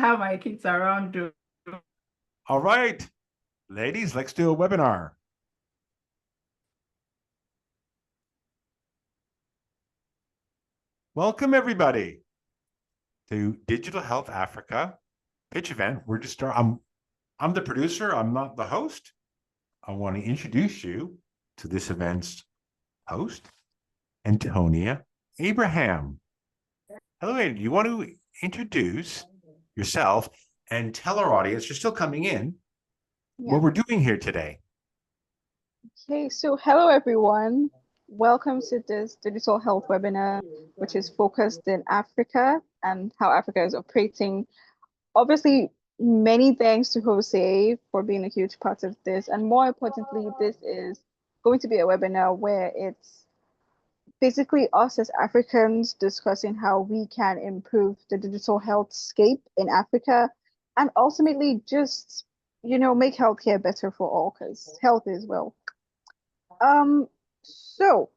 have my kids around. All right, ladies, let's do a webinar. Welcome everybody to Digital Health Africa pitch event. I'm the producer. I'm not the host. I want to introduce you to this event's host, Antonia Abraham. Hello, Andy. You want to introduce yourself and tell our audience, you're still coming in, what we're doing here today? Okay, so hello everyone. Welcome to this digital health webinar, which is focused in Africa and how Africa is operating. Obviously, many thanks to Jose for being a huge part of this. And more importantly, this is going to be a webinar where it's basically us as Africans discussing how we can improve the digital health scape in Africa and ultimately just, make healthcare better for all because health is wealth. So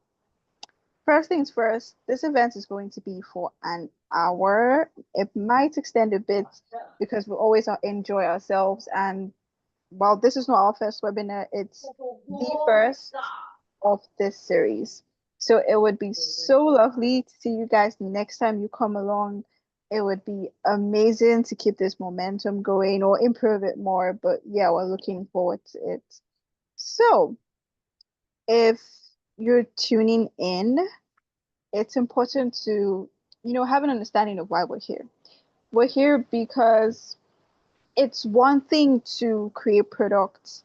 first things first, this event is going to be for an hour. It might extend a bit because we always enjoy ourselves. And while this is not our first webinar, it's the first of this series. So it would be so lovely to see you guys next time you come along. It would be amazing to keep this momentum going or improve it more. But yeah, we're looking forward to it. So if you're tuning in, it's important to, have an understanding of why we're here. We're here because it's one thing to create products.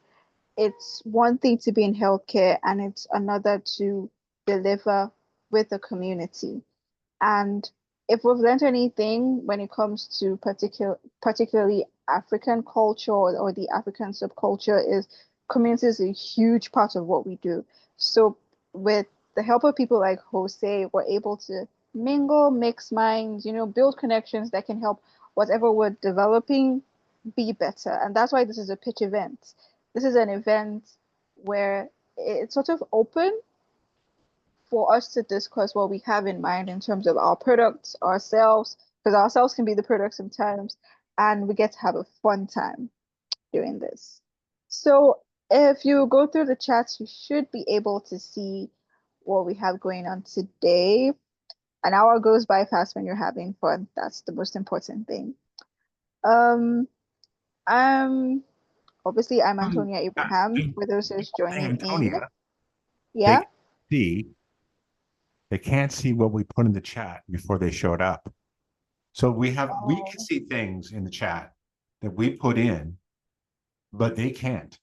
It's one thing to be in healthcare, and it's another to deliver with the community. And if we've learned anything when it comes to particularly African culture or the African subculture, is community is a huge part of what we do. So with the help of people like Jose, we're able to mingle, mix minds, build connections that can help whatever we're developing be better. And that's why this is a pitch event. This is an event where it's sort of open for us to discuss what we have in mind in terms of our products, ourselves, because ourselves can be the product sometimes, and we get to have a fun time doing this. So if you go through the chats, you should be able to see what we have going on today. An hour goes by fast when you're having fun. That's the most important thing. I'm Antonia Abraham, for those who's joining Antonia, in. Yeah. They can't see what we put in the chat before they showed up. So we can see things in the chat that we put in, but they can't.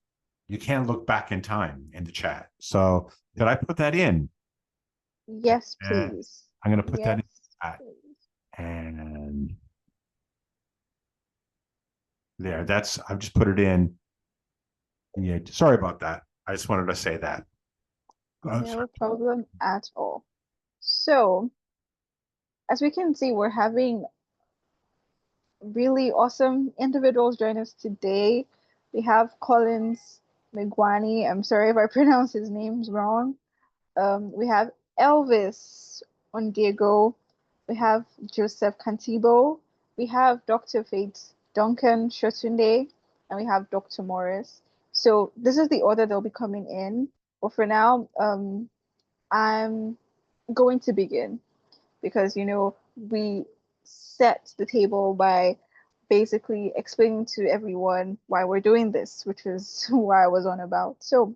You can't look back in time in the chat. So did I put that in? Yes, please. I'm going to put that in the chat. And there, I've just put it in. Yeah, sorry about that. I just wanted to say that. No problem at all. So, as we can see, we're having really awesome individuals join us today. We have Collins Mwangi. I'm sorry if I pronounce his names wrong. We have Elvis Ondiego. We have Joseph Cantibo. We have Dr. Faith Duncan-Shotunde, and we have Dr. Morris. So this is the order they'll be coming in. But for now, I'm going to begin because, we set the table by basically explaining to everyone why we're doing this, which is why I was on about. So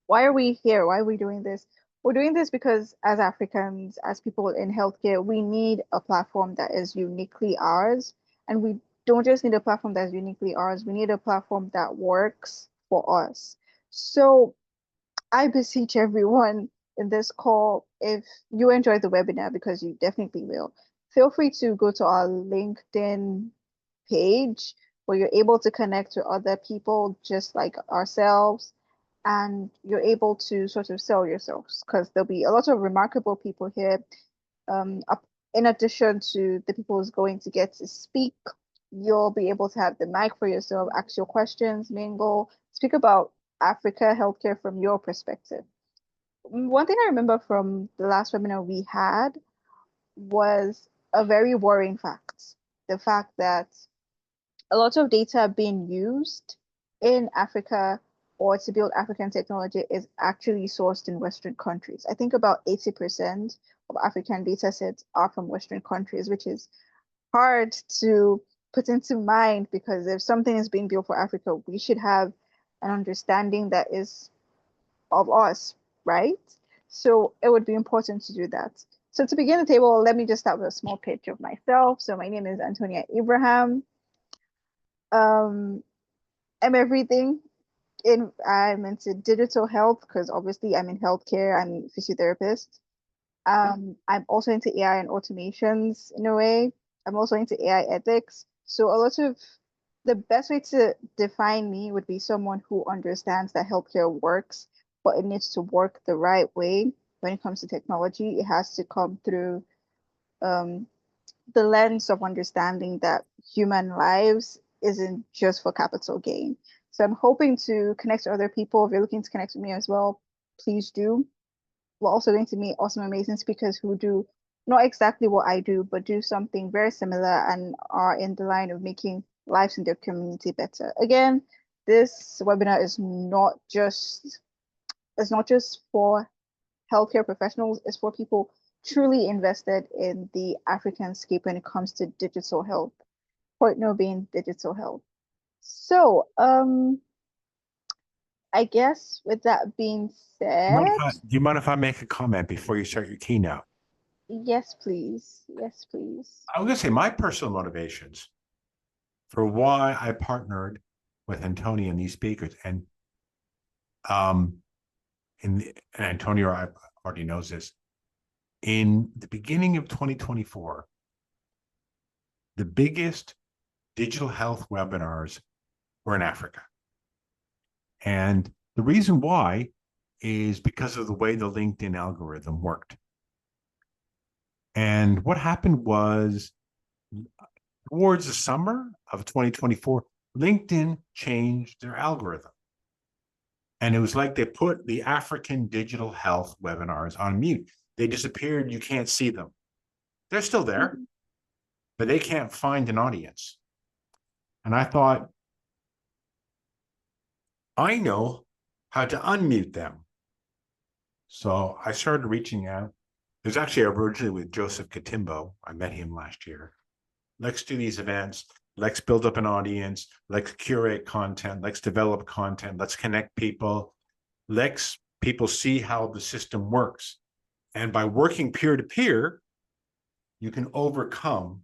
why are we here? Why are we doing this? We're doing this because as Africans, as people in healthcare, we need a platform that is uniquely ours. And we don't just need a platform that's uniquely ours, we need a platform that works for us. So I beseech everyone in this call, if you enjoyed the webinar, because you definitely will, feel free to go to our LinkedIn page where you're able to connect to other people just like ourselves, and you're able to sort of sell yourselves because there'll be a lot of remarkable people here. In addition to the people who's going to get to speak, you'll be able to have the mic for yourself, ask your questions, mingle, speak about Africa healthcare from your perspective. One thing I remember from the last webinar we had was a very worrying fact. The fact that a lot of data being used in Africa or to build African technology is actually sourced in Western countries. I think about 80% of African data sets are from Western countries, which is hard to put into mind because if something is being built for Africa, we should have an understanding that is of us, right? So it would be important to do that. So to begin the table, let me just start with a small pitch of myself. So my name is Antonia Abraham. I'm everything. I'm into digital health because obviously I'm in healthcare. I'm a physiotherapist. I'm also into AI and automations in a way. I'm also into AI ethics. So a lot of the best way to define me would be someone who understands that healthcare works, but it needs to work the right way when it comes to technology. It has to come through um, the lens of understanding that human lives isn't just for capital gain. So I'm hoping to connect to other people. If you're looking to connect with me as well, please do. We're also going to meet awesome, amazing speakers who do not exactly what I do, but do something very similar and are in the line of making lives in their community better. Again, this webinar is not just it's not just for healthcare professionals, it's for people truly invested in the African scape when it comes to digital health. Point no being digital health. So, I guess with that being said, Do you mind if I make a comment before you start your keynote? yes, please. Yes, please. I'm going to say my personal motivations for why I partnered with Antonia and these speakers, and and Antonia already knows this. In the beginning of 2024, the biggest digital health webinars were in Africa. And the reason why is because of the way the LinkedIn algorithm worked. And what happened was towards the summer of 2024, LinkedIn changed their algorithm. And it was like they put the African digital health webinars on mute. They disappeared. You can't see them. They're still there, but they can't find an audience. And I thought, I know how to unmute them. So I started reaching out. It was actually originally with Joseph Katimbo. I met him last year. Let's do these events. Let's build up an audience. Let's curate content. Let's develop content. Let's connect people. Let's people see how the system works. And by working peer-to-peer, you can overcome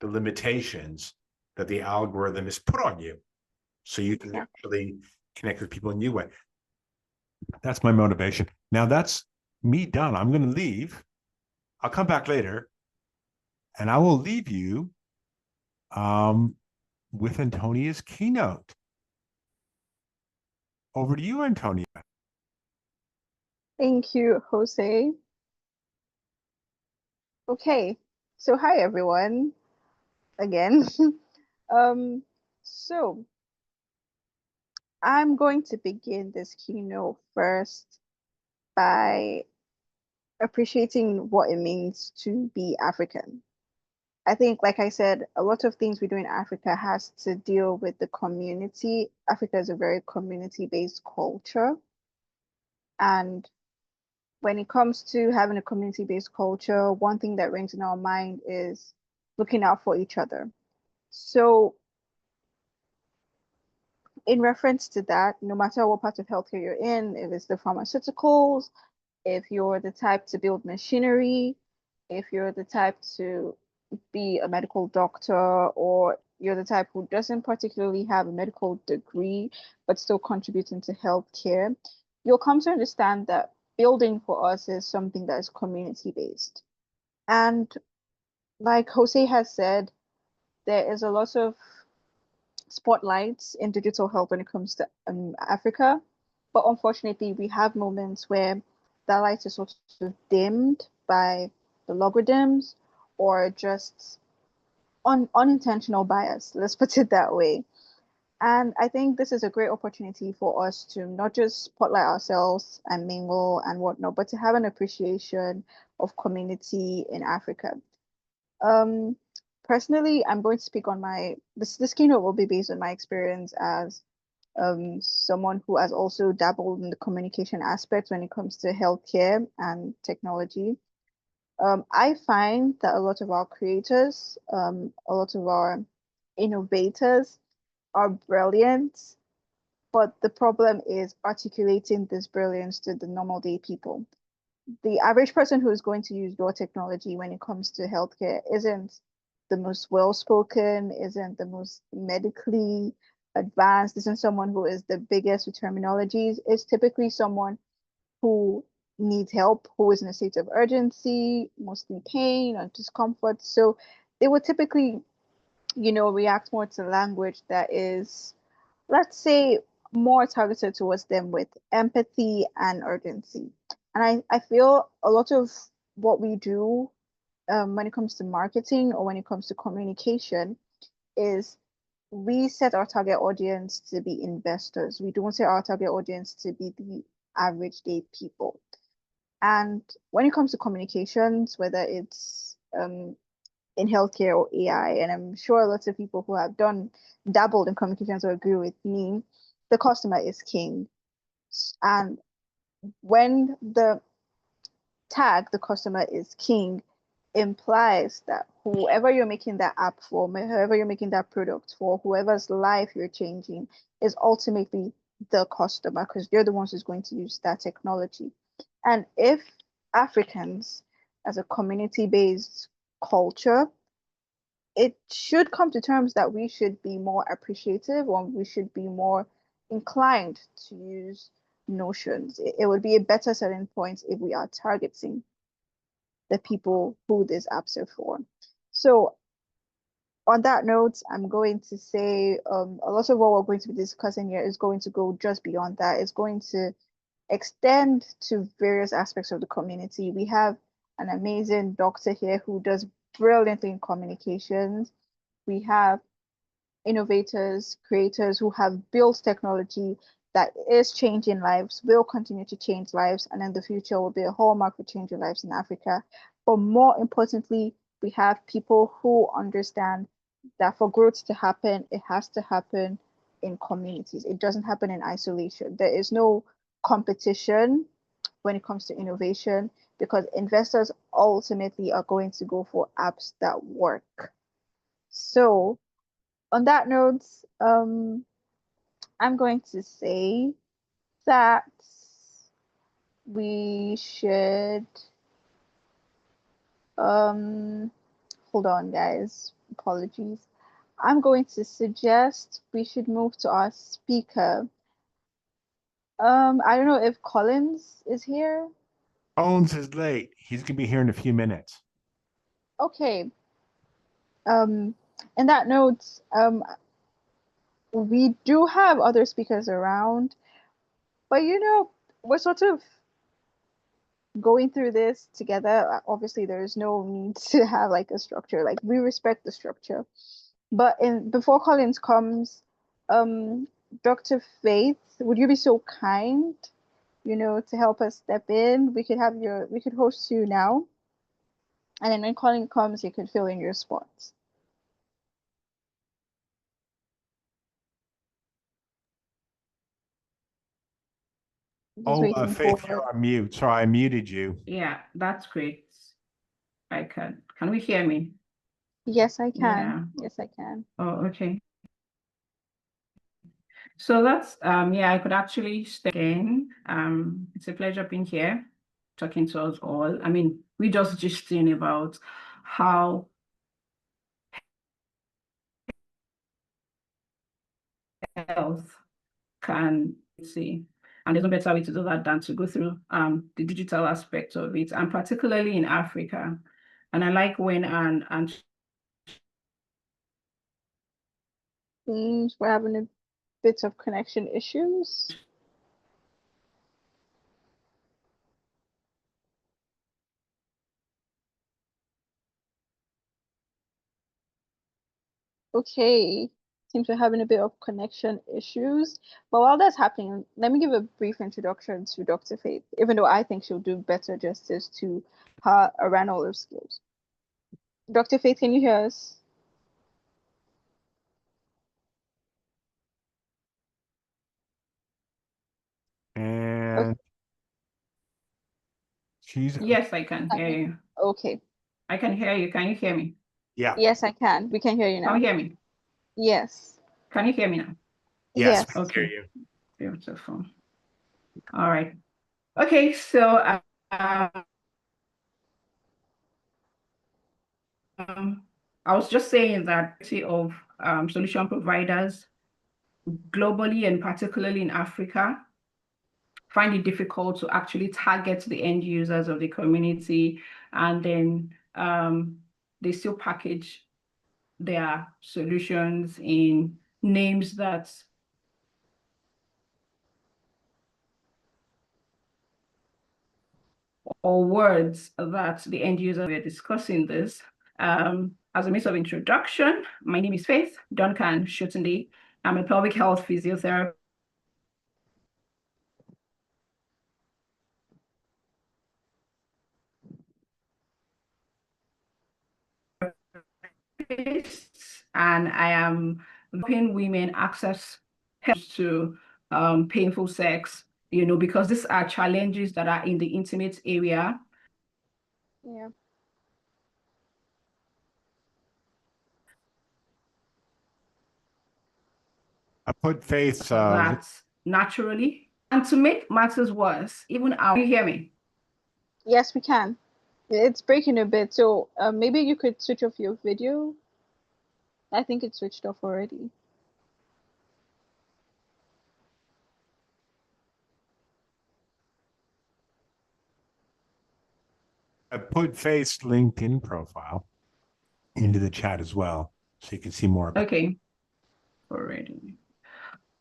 the limitations that the algorithm has put on you. So you can actually connect with people in a new way. That's my motivation. Now that's me done. I'm going to leave. I'll come back later and I will leave you with Antonia's keynote. Over to you, Antonia. Thank you, Jose. Okay, so hi everyone again. So I'm going to begin this keynote first by appreciating what it means to be African. I think, like I said, a lot of things we do in Africa has to deal with the community. Africa is a very community-based culture. And when it comes to having a community-based culture, one thing that rings in our mind is looking out for each other. So in reference to that, no matter what part of healthcare you're in, if it's the pharmaceuticals, if you're the type to build machinery, if you're the type to be a medical doctor, or you're the type who doesn't particularly have a medical degree, but still contributing to healthcare, you'll come to understand that building for us is something that is community-based. And like Jose has said, there is a lot of spotlights in digital health when it comes to Africa. But unfortunately, we have moments where that light is sort of dimmed by the logarithms or just unintentional bias. Let's put it that way. And I think this is a great opportunity for us to not just spotlight ourselves and mingle and whatnot, but to have an appreciation of community in Africa. Um, personally, I'm going to speak on this keynote will be based on my experience as someone who has also dabbled in the communication aspect when it comes to healthcare and technology. I find that a lot of our creators, a lot of our innovators are brilliant, but the problem is articulating this brilliance to the normal day people. The average person who is going to use your technology when it comes to healthcare isn't the most well-spoken, isn't the most medically advanced, isn't someone who is the biggest with terminologies. It's typically someone who needs help, who is in a state of urgency, mostly pain or discomfort. So they would typically, react more to language that is, let's say, more targeted towards them with empathy and urgency. And I feel a lot of what we do when it comes to marketing or when it comes to communication is we set our target audience to be investors. We don't set our target audience to be the average day people. And when it comes to communications, whether it's in healthcare or AI, and I'm sure lots of people who have dabbled in communications will agree with me, the customer is king. And when the tag, the customer is king, implies that whoever you're making that app for, whoever you're making that product for, whoever's life you're changing is ultimately the customer, because you're the ones who's going to use that technology. And if Africans, as a community-based culture, it should come to terms that we should be more appreciative, or we should be more inclined to use notions. It would be a better selling point if we are targeting the people who these apps are for. So on that note, I'm going to say a lot of what we're going to be discussing here is going to go just beyond that. It's going to extend to various aspects of the community. We have an amazing doctor here who does brilliantly in communications. We have innovators, creators who have built technology that is changing lives, will continue to change lives, and in the future will be a hallmark for changing lives in Africa. But more importantly, we have people who understand that for growth to happen, it has to happen in communities. It doesn't happen in isolation. There is no competition when it comes to innovation, because investors ultimately are going to go for apps that work. So on that note, I'm going to say that we should hold on, guys, apologies. I'm going to suggest we should move to our speaker. I don't know if Collins is here. Collins is late. He's gonna be here in a few minutes. Okay. In that note, we do have other speakers around, but we're sort of going through this together. Obviously, there's no need to have like a structure. Like, we respect the structure. But before Collins comes, Dr. Faith, would you be so kind, to help us step in? We could host you now. And then when Collins comes, you could fill in your spots. Just Faith, you're on mute. Sorry, I muted you. Yeah, that's great. I can. Can we hear me? Yes, I can. Yeah. Yes, I can. Oh, okay. So that's yeah, I could actually stay in. It's a pleasure being here, talking to us all. I mean, we just gisting about how health can see. And there's no better way to do that than to go through the digital aspect of it, and particularly in Africa. And I like when Seems we're having a bit of connection issues. Okay, seems we're having a bit of connection issues. But while that's happening, let me give a brief introduction to Dr. Faith, even though I think she'll do better justice to her around all those skills. Dr. Faith, can you hear us? She's Yes, I can hear you. Okay. I can hear you. Can you hear me? yeah. Yes, I can. We can hear you Can you now. hear me? Yes. Can you hear me now? Yes, Yes. we can hear Okay. you. Beautiful. All right. Okay, so I was just saying that of solution providers globally and particularly in Africa find it difficult to actually target the end users of the community, and then they still package their solutions in names that or words that the end user were discussing this. As a means of introduction, my name is Faith Duncan-Shotunde. I'm a pelvic health physiotherapist and I am helping women access help to painful sex, because these are challenges that are in the intimate area. Yeah. I put Faith's That naturally, and to make matters worse, even you hear me? Yes, we can. It's breaking a bit, so maybe you could switch off your video. I think it's switched off already. I put Faith's LinkedIn profile into the chat as well, so you can see more about Okay, already.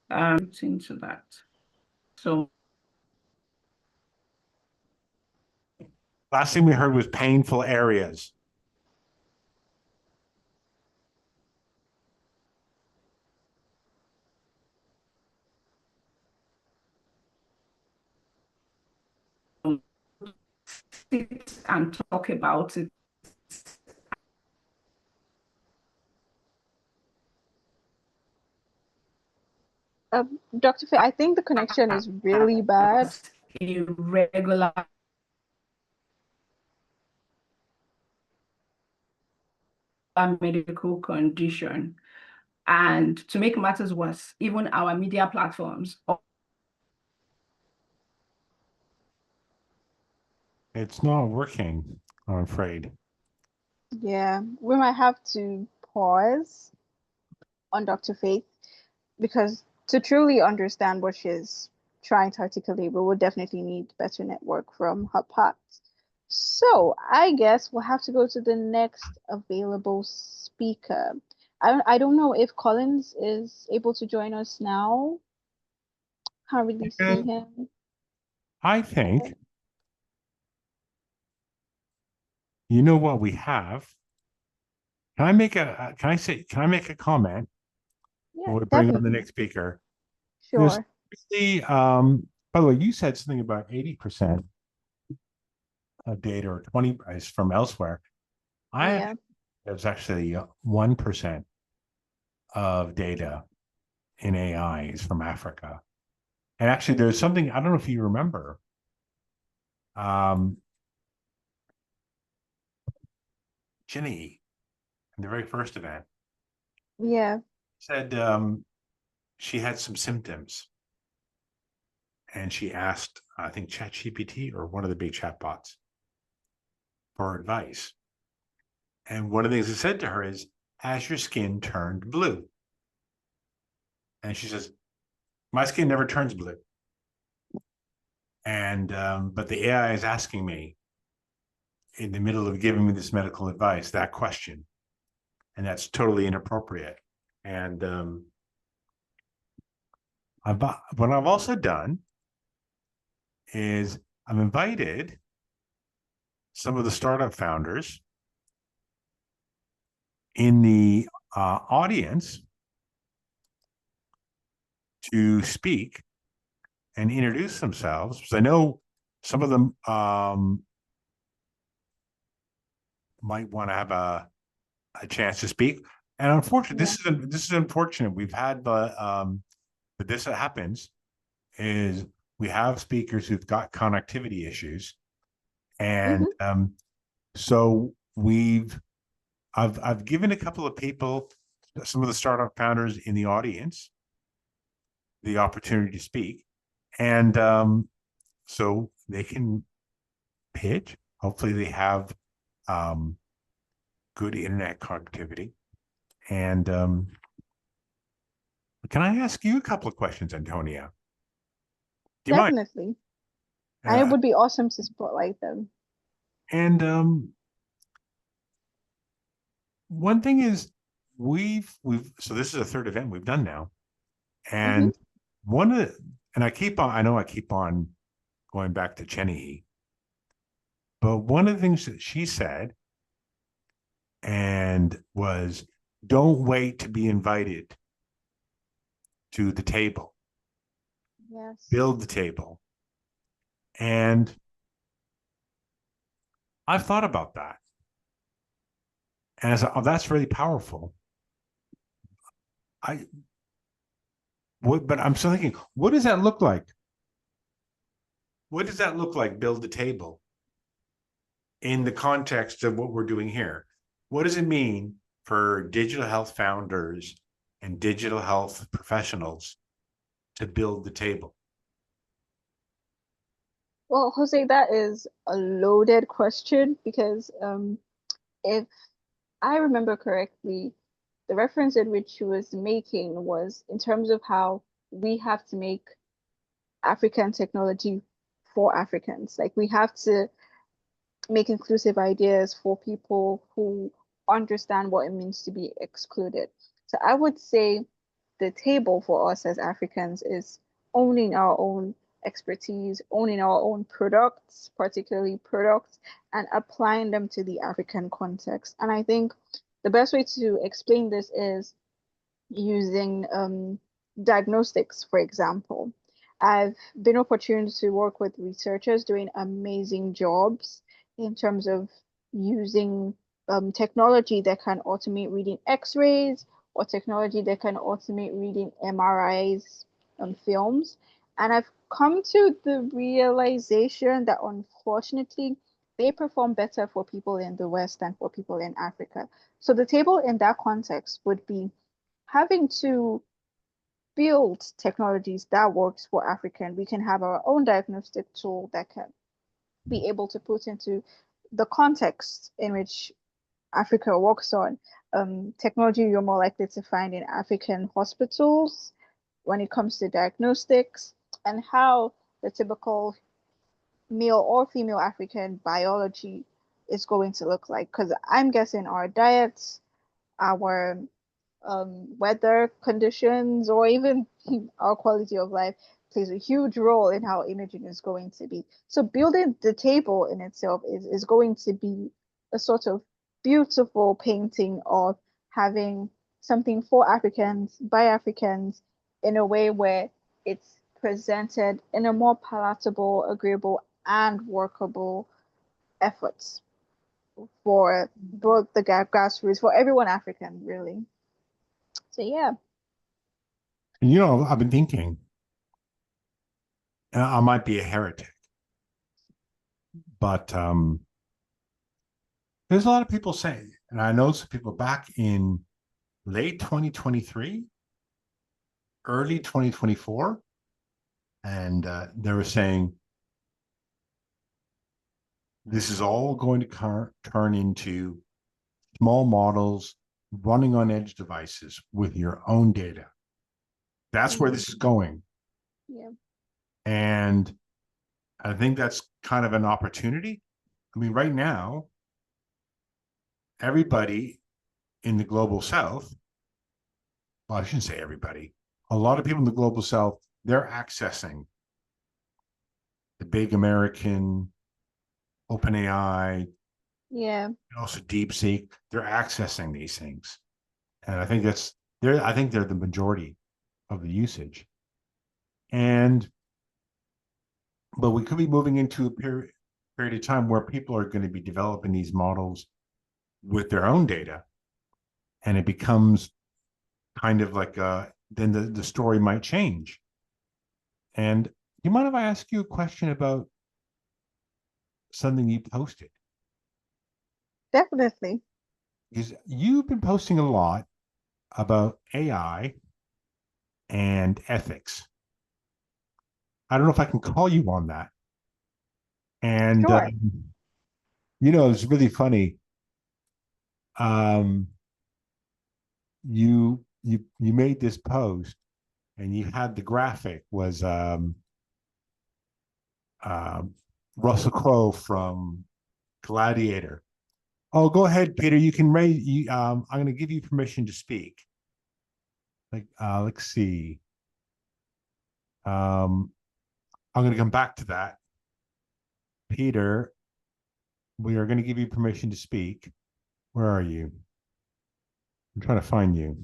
Into that. So last thing we heard was painful areas. sit and talk about it. Dr. Faye, I think the connection is really bad. A regular medical condition. And to make matters worse, even our media platforms. It's not working, I'm afraid. Yeah, we might have to pause on Dr. Faith because to truly understand what she's trying to articulate, we would definitely need better network from her part. So I guess we'll have to go to the next available speaker. I don't know if Collins is able to join us now. Can't really see him. I think, you know what we have? Can I make a comment? Yeah, We'll bring on the definitely. next speaker. Sure. By the way, you said something about 80% of data or 20 is from elsewhere. Yeah. There's actually 1% of data in AI is from Africa. And actually, there's something, I don't know if you remember. Ginny, in the very first event, Yeah. said she had some symptoms. And she asked, I think, ChatGPT or one of the big chatbots for advice. And one of the things it said to her is, has your skin turned blue? And she says, my skin never turns blue. And but the AI is asking me in the middle of giving me this medical advice that question, and that's totally inappropriate. And what I've also done is I've invited some of the startup founders in the audience to speak and introduce themselves, because I know some of them might want to have a chance to speak. And unfortunately, this is unfortunate. We've had but this happens is we have speakers who've got connectivity issues, And so I've given a couple of people, some of the startup founders in the audience, the opportunity to speak. And so they can pitch. Hopefully they have good internet connectivity. And can I ask you a couple of questions, Antonia? Do you Definitely. mind? And it would be awesome to spotlight them. And one thing is we've so this is a third event we've done now. And one of the, and I know I keep on going back to Cheney, but one of the things that she said and was, don't wait to be invited to the table. Yes. Build the table. And I've thought about that. And I thought, oh, that's really powerful. But I'm still thinking, what does that look like? What does that look like, build the table, in the context of what we're doing here? What does it mean for digital health founders and digital health professionals to build the table? Well, Jose, that is a loaded question because if I remember correctly, the reference in which she was making was in terms of how we have to make African technology for Africans. Like we have to make inclusive ideas for people who understand what it means to be excluded. So I would say the table for us as Africans is owning our own expertise, owning our own products, particularly products, and applying them to the African context. And I think the best way to explain this is using diagnostics, for example. I've been opportunity to work with researchers doing amazing jobs in terms of using technology that can automate reading X-rays or technology that can automate reading MRIs and films. And I've come to the realization that unfortunately, they perform better for people in the West than for people in Africa. So the table in that context would be having to build technologies that works for African. We can have our own diagnostic tool that can be able to put into the context in which Africa works on. Technology you're more likely to find in African hospitals when it comes to diagnostics and how the typical male or female African biology is going to look like. Because I'm guessing our diets, our weather conditions, or even our quality of life plays a huge role in how imaging is going to be. So building the table in itself is going to be a sort of beautiful painting of having something for Africans by Africans in a way where it's presented in a more palatable, agreeable, and workable efforts for both the grassroots, for everyone African, really. So yeah. And you know, I've been thinking, and I might be a heretic, but there's a lot of people saying, and I know some people back in late 2023, early 2024, and they were saying this is all going to turn into small models running on edge devices with your own data. That's where this is going. Yeah. And I think that's kind of an opportunity. I mean, right now, everybody in the global south, well, I shouldn't say everybody, a lot of people in the global south, they're accessing the big American OpenAI, Yeah. also DeepSeek. They're accessing these things. And I think they're the majority of the usage. But we could be moving into a period of time where people are going to be developing these models with their own data. And it becomes kind of like then the story might change. And do you mind if I ask you a question about something you posted? Definitely. Because you've been posting a lot about AI and ethics. I don't know if I can call you on that. And Sure. it's really funny. Um, you made this post, and you had the graphic was Russell Crowe from Gladiator. Oh, go ahead, Peter. You can raise. I'm going to give you permission to speak. Let's see. I'm going to come back to that. Peter, we are going to give you permission to speak. Where are you? I'm trying to find you.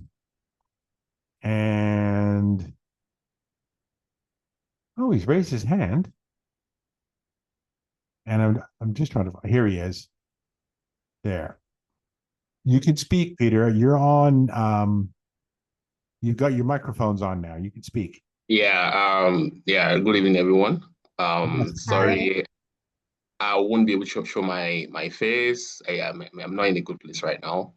And he's raised his hand. And I'm just trying to. Here he is. There. You can speak, Peter. You're on. You've got your microphones on now. You can speak. Yeah. Good evening, everyone. Hi. Sorry, I won't be able to show my face. I'm not in a good place right now.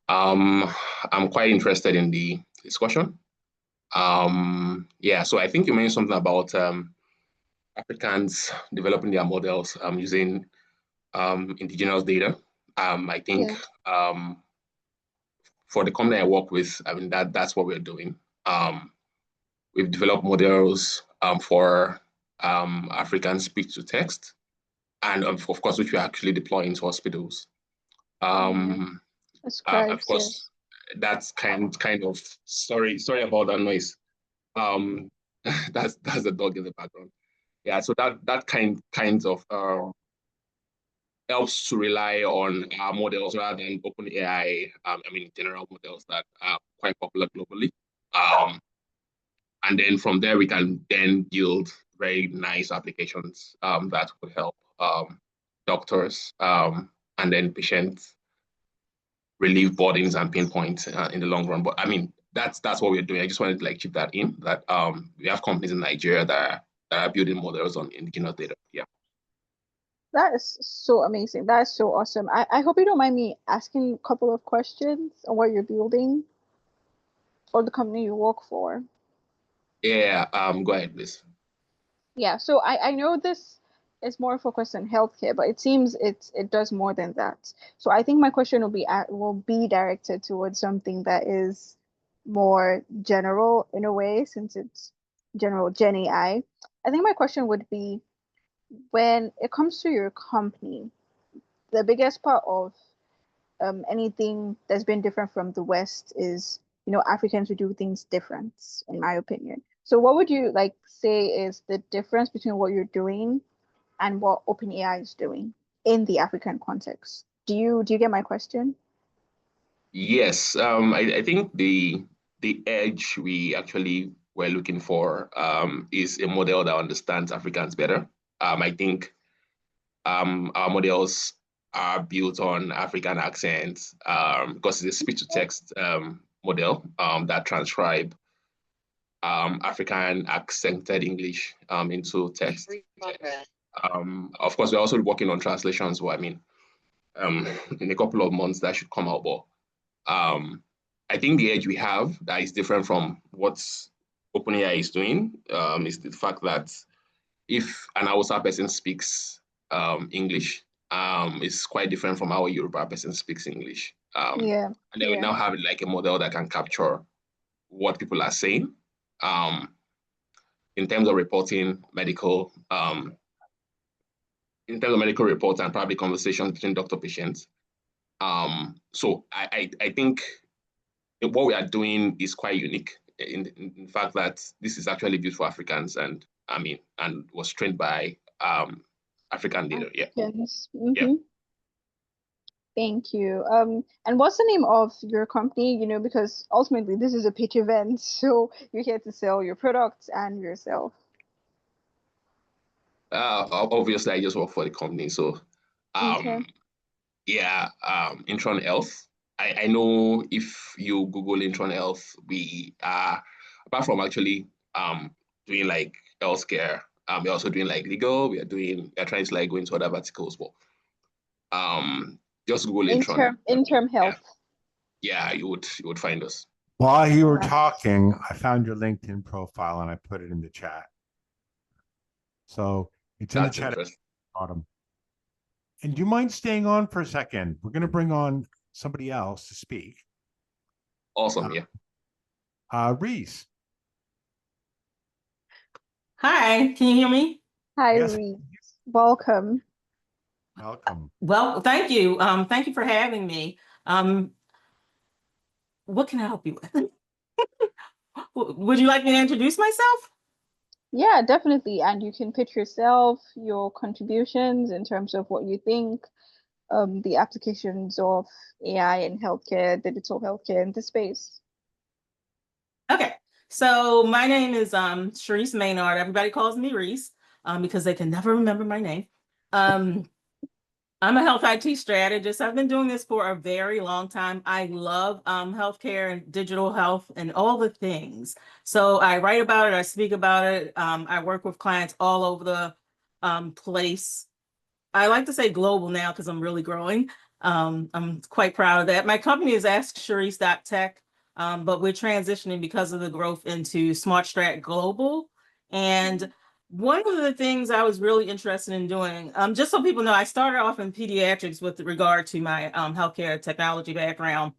I'm quite interested in the discussion. So I think you mentioned something about Africans developing their models using indigenous data. I think Yeah. for the company I work with, I mean that's what we're doing. We've developed models for African speech to text, and of course, which we're actually deploying to hospitals. Of Scribes, course, yes. that's kind of sorry about that noise. That's the dog in the background. Yeah, so that kinds of helps to rely on our models rather than open AI. General models that are quite popular globally. And then from there, we can then build very nice applications that would help doctors and then patients relieve burdens and pain points in the long run. But that's what we're doing. I just wanted to keep that in that we have companies in Nigeria that are building models on indigenous data. Yeah. That is so amazing. That is so awesome. I hope you don't mind me asking a couple of questions on what you're building or the company you work for. Yeah. Go ahead, please. Yeah, so I know this is more focused on healthcare, but it seems it does more than that. So I think my question will be directed towards something that is more general in a way, since it's general Gen AI. I think my question would be, when it comes to your company, the biggest part of anything that's been different from the West is, Africans would do things different, in my opinion. So what would you say is the difference between what you're doing and what OpenAI is doing in the African context? Do you get my question? Yes. I think the edge we actually were looking for is a model that understands Africans better. I think our models are built on African accents because it's a speech-to-text model that transcribe African accented English into text. Of course, we're also working on translations. In a couple of months that should come out. But I think the edge we have that is different from what OpenAI is doing is the fact that if an Hausa person speaks English, it's quite different from how a Yoruba person speaks English. Yeah. And then we now have a model that can capture what people are saying in terms of reporting in terms of medical reports and probably conversations between doctor patients. So I think what we are doing is quite unique in the fact that this is actually built for Africans and was trained by African data. Yeah. Yes. Yeah. Thank you. And what's the name of your company? Because ultimately this is a pitch event, so you're here to sell your products and yourself. Obviously, I just work for the company, so Okay. Intron Health. I know if you Google Intron Health, we are apart from actually doing healthcare We're also doing like legal. We are trying to like go into other verticals, but just Google Intron. Interim health. Yeah, you would find us. While you were talking, I found your LinkedIn profile and I put it in the chat. So it's in the chat at the bottom. And do you mind staying on for a second? We're going to bring on somebody else to speak. Awesome, yeah. Reese. Hi, can you hear me? Hi, Yes. Reese. Welcome. Welcome. Well, thank you. Thank you for having me. What can I help you with? Would you like me to introduce myself? Yeah, definitely. And you can pitch yourself, your contributions in terms of what you think, the applications of AI in healthcare, digital healthcare in this space. Okay, so my name is Shereese Maynard. Everybody calls me Reese because they can never remember my name. I'm a health IT strategist. I've been doing this for a very long time. I love healthcare and digital health and all the things. So I write about it, I speak about it. I work with clients all over the place. I like to say global now because I'm really growing. I'm quite proud of that. My company is AskShereese.tech, but we're transitioning because of the growth into SmartStrat Global. And one of the things I was really interested in doing, just so people know, I started off in pediatrics with regard to my healthcare technology background,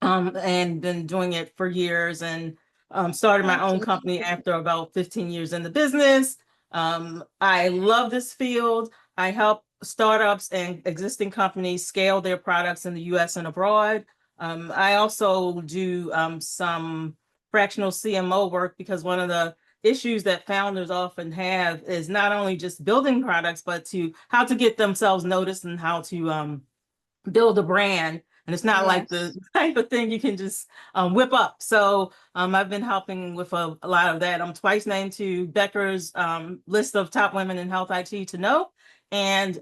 and been doing it for years, and started my own company after about 15 years in the business. I love this field. I help startups and existing companies scale their products in the US and abroad. I also do some fractional CMO work because one of the issues that founders often have is not only just building products, but how to get themselves noticed and how to build a brand. And it's not like the type of thing you can just whip up. So I've been helping with a lot of that. I'm twice named to Becker's list of top women in health IT to know. And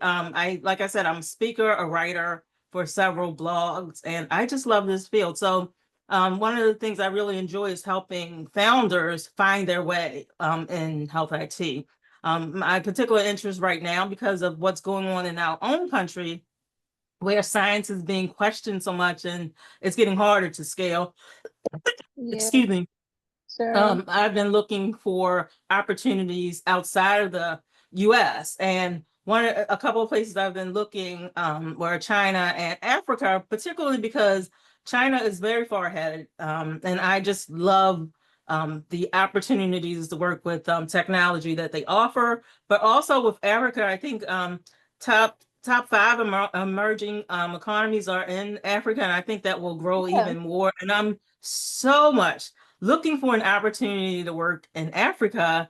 like I said, I'm a speaker, a writer for several blogs, and I just love this field. So one of the things I really enjoy is helping founders find their way in health IT. My particular interest right now, because of what's going on in our own country, where science is being questioned so much and it's getting harder to scale. Excuse me. I've been looking for opportunities outside of the US, and a couple of places I've been looking were China and Africa, particularly because China is very far ahead, and I just love the opportunities to work with technology that they offer, but also with Africa. I think top 5 emerging economies are in Africa, and I think that will grow even more. And I'm so much looking for an opportunity to work in Africa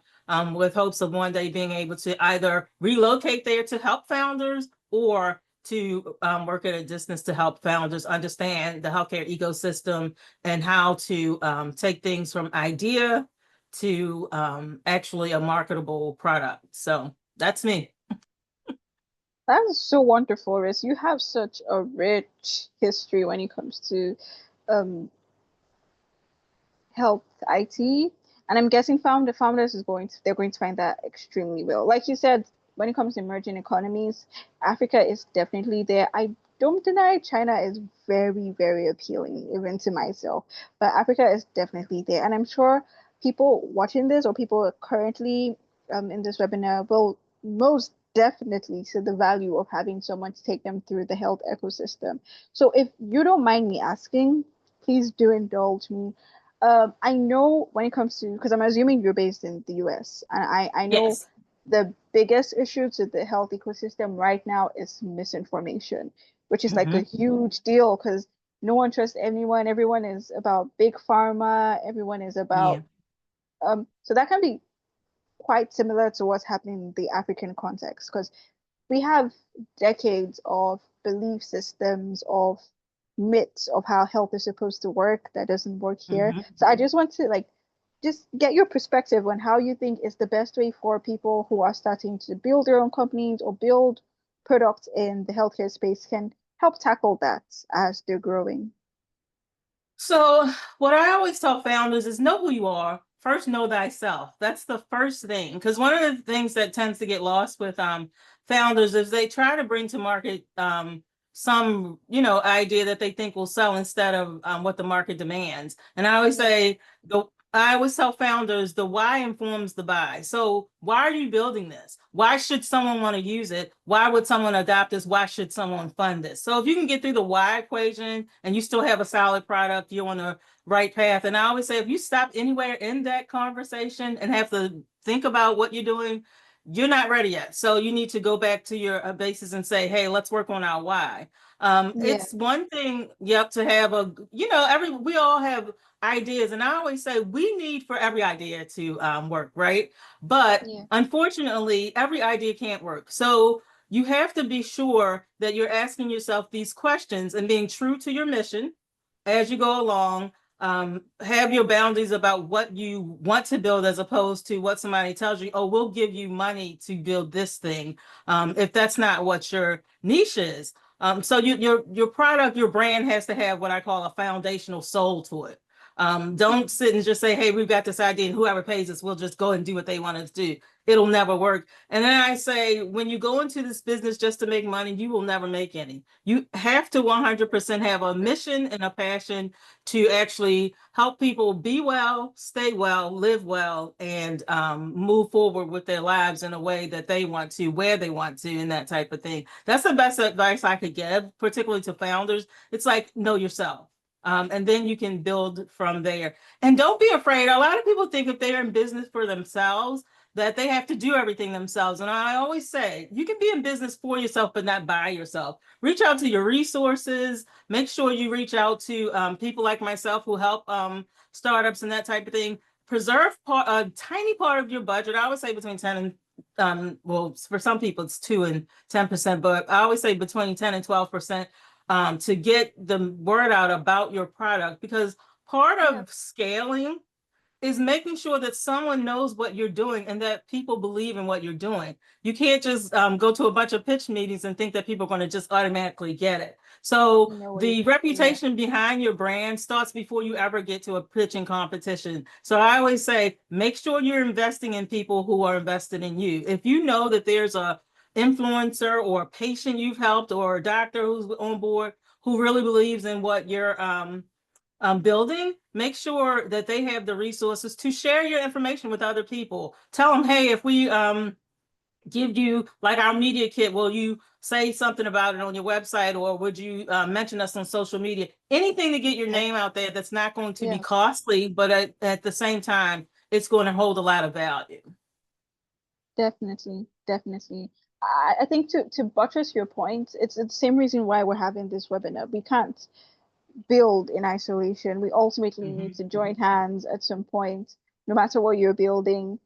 with hopes of one day being able to either relocate there to help founders or to work at a distance to help founders understand the healthcare ecosystem and how to take things from idea to actually a marketable product. So that's me. That is so wonderful, Riz. You have such a rich history when it comes to health IT, and I'm guessing founders they're going to find that extremely well. Like you said, when it comes to emerging economies, Africa is definitely there. I don't deny China is very, very appealing, even to myself, but Africa is definitely there, and I'm sure people watching this or people currently in this webinar will most definitely see the value of having someone to take them through the health ecosystem. So if you don't mind me asking, please do indulge me. I know when it comes to, because I'm assuming you're based in the US, and I know the biggest issue to the health ecosystem right now is misinformation, which is like a huge deal because no one trusts anyone. Everyone is about big pharma. Everyone is about, so that can be quite similar to what's happening in the African context, because we have decades of belief systems, of myths of how health is supposed to work that doesn't work here. So I just want to just get your perspective on how you think is the best way for people who are starting to build their own companies or build products in the healthcare space can help tackle that as they're growing. So what I always tell founders is know who you are first know thyself. That's the first thing. Because one of the things that tends to get lost with founders is they try to bring to market some, idea that they think will sell instead of what the market demands. And I always say, I always tell founders the why informs the buy. So why are you building this? Why should someone want to use it? Why would someone adopt this? Why should someone fund this? So if you can get through the why equation and you still have a solid product, you're on the right path. And I always say, if you stop anywhere in that conversation and have to think about what you're doing, you're not ready yet. So you need to go back to your basis and say, hey, let's work on our why. It's one thing, to have we all have ideas. And I always say we need for every idea to work, right? But unfortunately, every idea can't work. So you have to be sure that you're asking yourself these questions and being true to your mission as you go along. Have your boundaries about what you want to build as opposed to what somebody tells you, oh, we'll give you money to build this thing, if that's not what your niche is. So your product, your brand has to have what I call a foundational soul to it. Don't sit and just say, hey, we've got this idea and whoever pays us, we'll just go and do what they want us to do. It'll never work. And then I say, when you go into this business just to make money, you will never make any. You have to 100% have a mission and a passion to actually help people be well, stay well, live well, and move forward with their lives in a way that they want to, where they want to, and that type of thing. That's the best advice I could give, particularly to founders. It's like, know yourself. And then you can build from there. And don't be afraid. A lot of people think if they're in business for themselves, that they have to do everything themselves. And I always say, you can be in business for yourself, but not by yourself. Reach out to your resources. Make sure you reach out to people like myself who help startups and that type of thing. Preserve a tiny part of your budget. I always say between 10 and, well, for some people it's 2 and 10%, but I always say between 10 and 12%. To get the word out about your product, because part of scaling is making sure that someone knows what you're doing and that people believe in what you're doing. You can't just go to a bunch of pitch meetings and think that people are going to just automatically get it. So the reputation behind your brand starts before you ever get to a pitching competition. So I always say, make sure you're investing in people who are invested in you. If you know that there's a influencer or a patient you've helped or a doctor who's on board who really believes in what you're building, make sure that they have the resources to share your information with other people. Tell them, hey, if we give you like our media kit, will you say something about it on your website, or would you mention us on social media? Anything to get your name out there that's not going to be costly, but at the same time, it's going to hold a lot of value. Definitely. I think to buttress your point, it's the same reason why we're having this webinar. We can't build in isolation. We ultimately need to join hands at some point, no matter what you're building,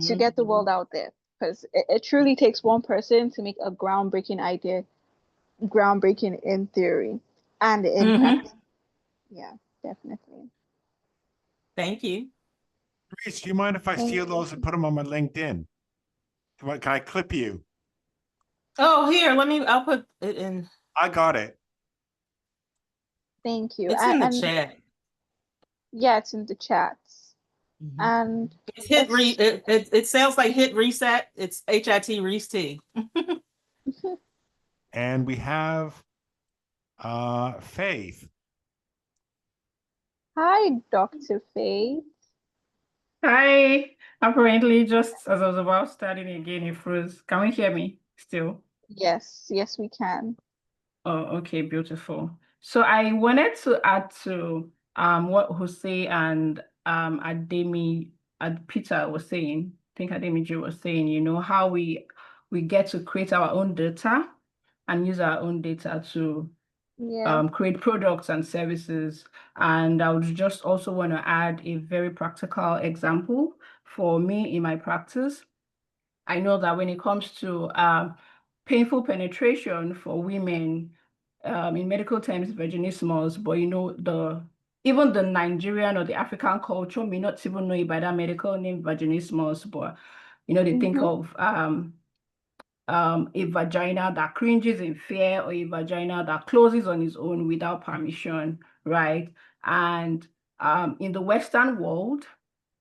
to get the world out there. Because it truly takes one person to make a groundbreaking idea, groundbreaking in theory, and the impact. Yeah, definitely. Thank you. Shereese, do you mind if I steal those and put them on my LinkedIn? Can I clip you? Oh, here, I'll put it in. I got it. Thank you. It's in the chat. Yeah, it's in the chats. And it sounds like hit reset. It's HIT Reese T. And we have Faith. Hi, Dr. Faith. Hi. Apparently, just as I was about starting again, it froze. Can we hear me still? Yes, we can. Oh, okay, beautiful. So I wanted to add to what Jose and Peter was saying. I think Ademiju was saying, how we get to create our own data and use our own data to create products and services. And I would just also want to add a very practical example for me in my practice. I know that when it comes to painful penetration for women, in medical terms, vaginismus, but even the Nigerian or the African culture may not even know it by that medical name, vaginismus, but they think of a vagina that cringes in fear, or a vagina that closes on its own without permission, right? And in the Western world,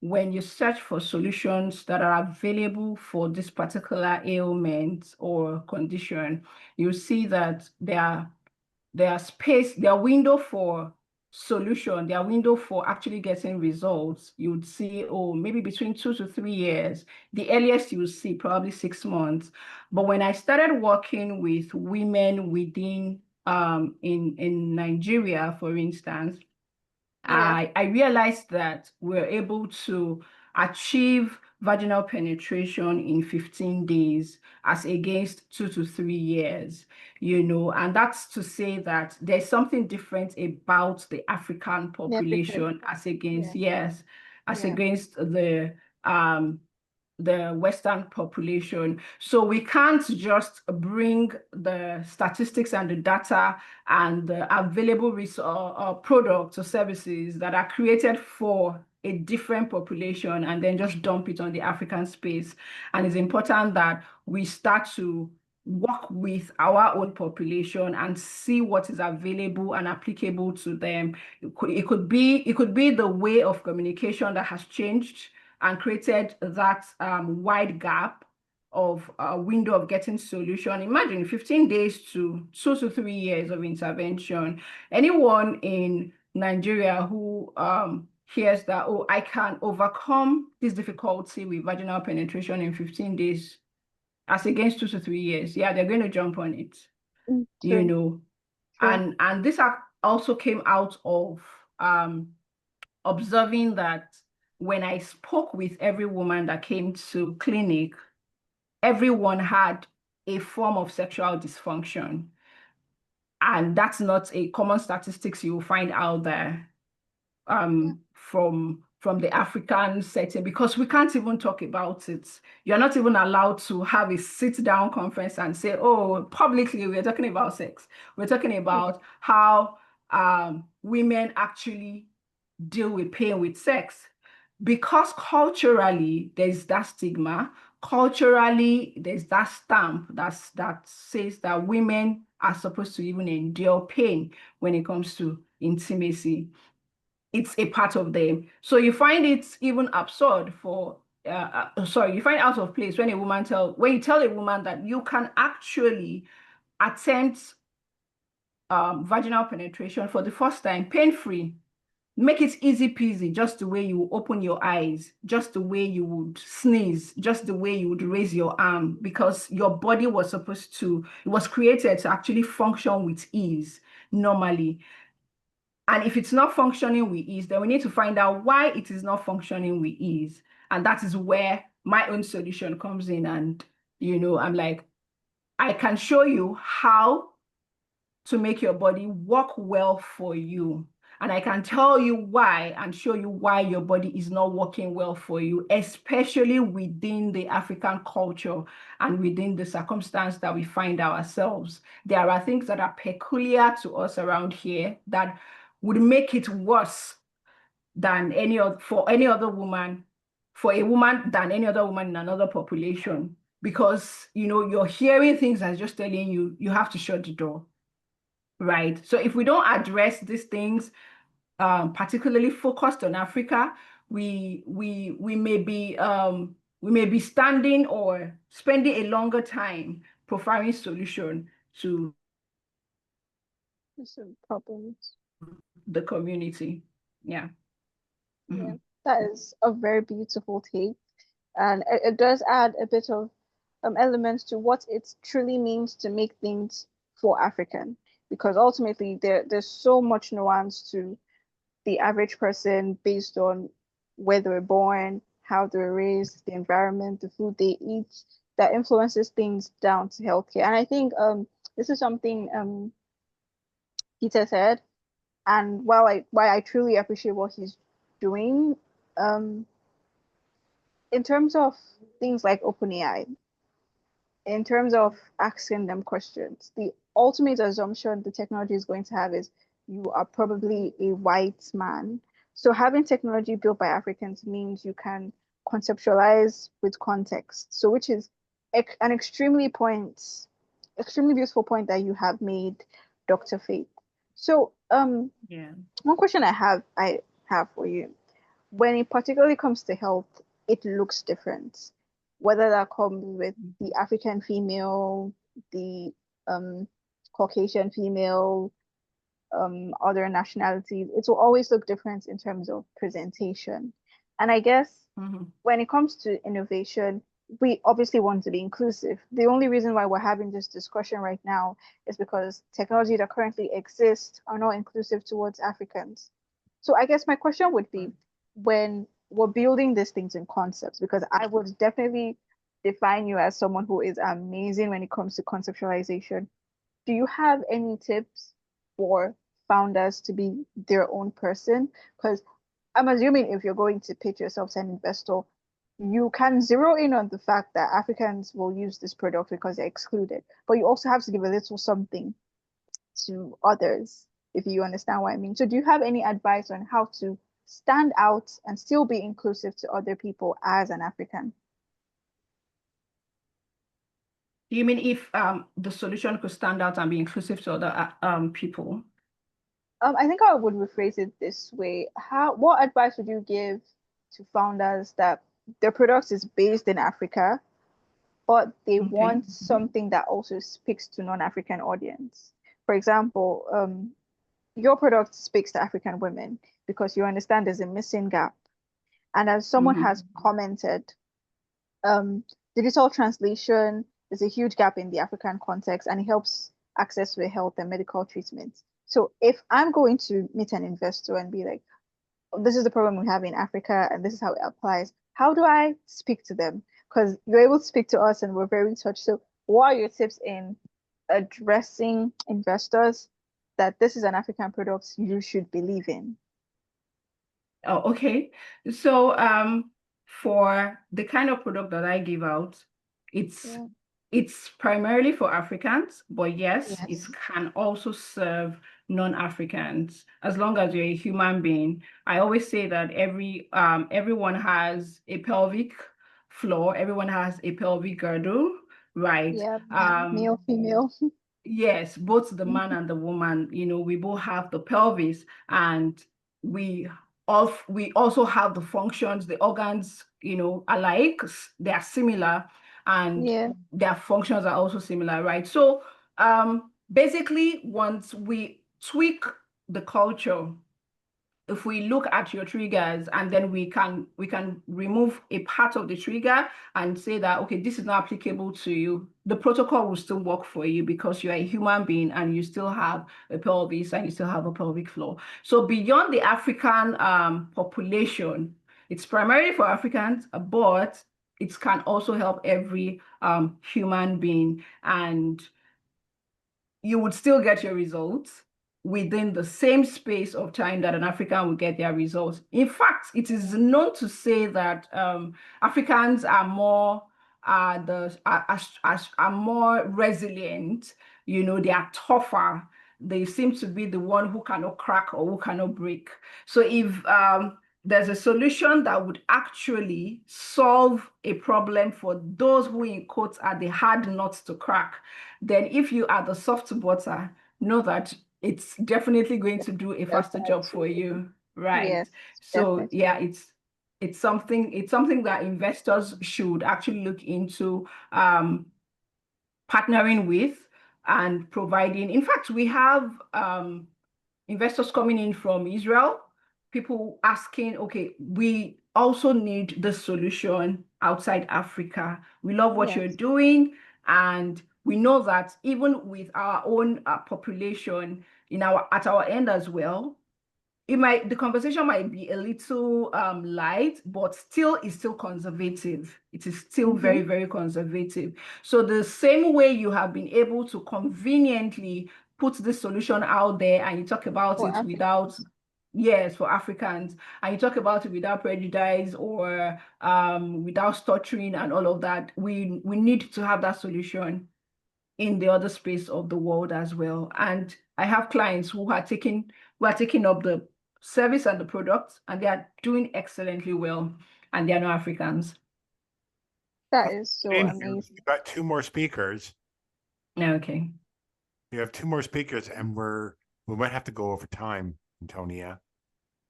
when you search for solutions that are available for this particular ailment or condition, you see that their window for solution, their window for actually getting results, you would see, oh, maybe between 2 to 3 years. The earliest you will see probably 6 months. But when I started working with women within in Nigeria, for instance, I realized that we're able to achieve vaginal penetration in 15 days as against 2 to 3 years, and that's to say that there's something different about the African population as against, yes, as against the Western population. So we can't just bring the statistics and the data and the available products or services that are created for a different population and then just dump it on the African space. And it's important that we start to work with our own population and see what is available and applicable to them. It could be the way of communication that has changed and created that wide gap of a window of getting solution. Imagine 15 days to 2 to 3 years of intervention. Anyone in Nigeria who hears that, oh, I can overcome this difficulty with vaginal penetration in 15 days as against 2 to 3 years, yeah, they're going to jump on it, True. And this also came out of observing that when I spoke with every woman that came to clinic, everyone had a form of sexual dysfunction. And that's not a common statistics you will find out there from the African setting, because we can't even talk about it. You're not even allowed to have a sit-down conference and say, oh, publicly, we're talking about sex. We're talking about how women actually deal with pain with sex. Because culturally, there's that stigma. Culturally, there's that stamp that says that women are supposed to even endure pain when it comes to intimacy. It's a part of them. So you find it even absurd you find out of place when you tell a woman that you can actually attempt vaginal penetration for the first time, pain-free. Make it easy peasy, just the way you open your eyes, just the way you would sneeze, just the way you would raise your arm, because your body was created to actually function with ease normally. And if it's not functioning with ease, then we need to find out why it is not functioning with ease. And that is where my own solution comes in. And, I'm like, I can show you how to make your body work well for you. And I can tell you why and show you why your body is not working well for you, especially within the African culture and within the circumstance that we find ourselves. There are things that are peculiar to us around here that would make it worse than for any other woman than any other woman in another population. Because, you're hearing things that's just telling you, you have to shut the door. Right. So if we don't address these things, particularly focused on Africa, we may be standing or spending a longer time providing solution to some problems. The community. Yeah. Yeah, that is a very beautiful take, and it does add a bit of elements to what it truly means to make things for African. Because ultimately there's so much nuance to the average person based on where they were born, how they were raised, the environment, the food they eat, that influences things down to healthcare. And I think this is something Peter said, and why I truly appreciate what he's doing, in terms of things like OpenAI, in terms of asking them questions, the ultimate assumption the technology is going to have is you are probably a white man. So having technology built by Africans means you can conceptualize with context. So which is an extremely beautiful point that you have made, Dr. Faith. So one question I have for you. when it particularly comes to health, it looks different. Whether that comes with the African female, the Caucasian female, other nationalities, it will always look different in terms of presentation. And I guess when it comes to innovation, we obviously want to be inclusive. The only reason why we're having this discussion right now is because technology that currently exists are not inclusive towards Africans. So I guess my question would be, when we're building these things in concepts, because I would definitely define you as someone who is amazing when it comes to conceptualization, do you have any tips for founders to be their own person? Because I'm assuming if you're going to pitch yourself to an investor, you can zero in on the fact that Africans will use this product because they're excluded, but you also have to give a little something to others, if you understand what I mean. So do you have any advice on how to stand out and still be inclusive to other people as an African? Do you mean if the solution could stand out and be inclusive to other people? I think I would rephrase it this way. What advice would you give to founders that their product is based in Africa, but they want something that also speaks to non-African audience? For example, your product speaks to African women because you understand there's a missing gap. And as someone has commented, digital translation is a huge gap in the African context, and it helps access to health and medical treatment. So if I'm going to meet an investor and be like, oh, this is the problem we have in Africa and this is how it applies, how do I speak to them? Because you're able to speak to us and we're very touched. So what are your tips in addressing investors that this is an African product you should believe in? Oh, okay. So for the kind of product that I give out, it's primarily for Africans, but yes, it can also serve non-Africans as long as you're a human being. I always say that everyone has a pelvic floor, everyone has a pelvic girdle, right? Yeah, male, female. Yes, both the man and the woman, we both have the pelvis, and we also have the functions, the organs, alike. They are similar, and their functions are also similar, right? So basically, once we tweak the culture, if we look at your triggers and then we can remove a part of the trigger and say that, okay, this is not applicable to you, the protocol will still work for you because you're a human being and you still have a pelvis and you still have a pelvic floor. So beyond the African population, it's primarily for Africans, but it can also help every human being, and you would still get your results within the same space of time that an African will get their results. In fact, it is known to say that Africans are more more resilient. They are tougher. They seem to be the one who cannot crack or who cannot break. So if there's a solution that would actually solve a problem for those who, in quotes, are the hard nuts to crack, then if you are the soft butter, know that it's definitely going to do a faster job for you, right? Yes, so definitely. yeah, it's something that investors should actually look into partnering with and providing. In fact, we have investors coming in from Israel, people asking, okay, we also need the solution outside Africa. We love what you're doing, and we know that even with our own population at our end as well, the conversation might be a little light, but it's still conservative. It is still very, very conservative. So the same way you have been able to conveniently put this solution out there and you talk about it without, for Africans, and you talk about it without prejudice or without stuttering and all of that, we need to have that solution in the other space of the world as well. And I have clients who are taking up the service and the product, and they are doing excellently well, and they are not Africans. That is so amazing. We've got two more speakers. Okay. We have two more speakers, and we might have to go over time, Antonia.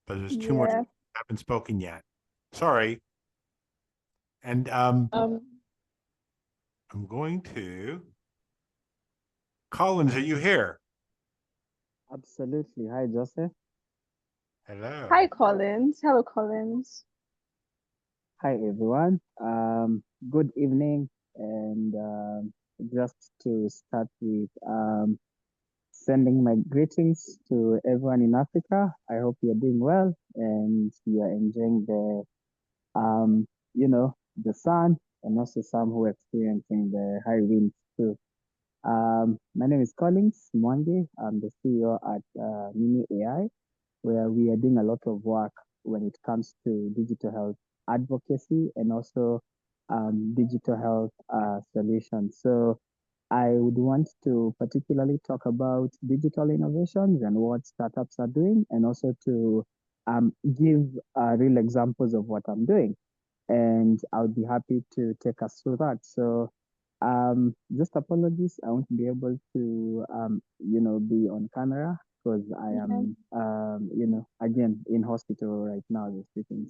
But there's two more. haven't spoken yet. Sorry. And Um, I'm going to Collins, are you here? Absolutely. Hi, Joseph. Hello. Hi, Collins. Hello, Collins. Hi, everyone. Good evening. And just to start with, sending my greetings to everyone in Africa. I hope you're doing well and you're enjoying um, the sun, and also some who are experiencing the high winds too. My name is Collins Mwangi. I'm the CEO at Mini AI, where we are doing a lot of work when it comes to digital health advocacy and also digital health solutions. So I would want to particularly talk about digital innovations and what startups are doing, and also to give real examples of what I'm doing. And I would be happy to take us through that. So just apologies, I won't be able to, be on camera because I am, again, in hospital right now, this speaking.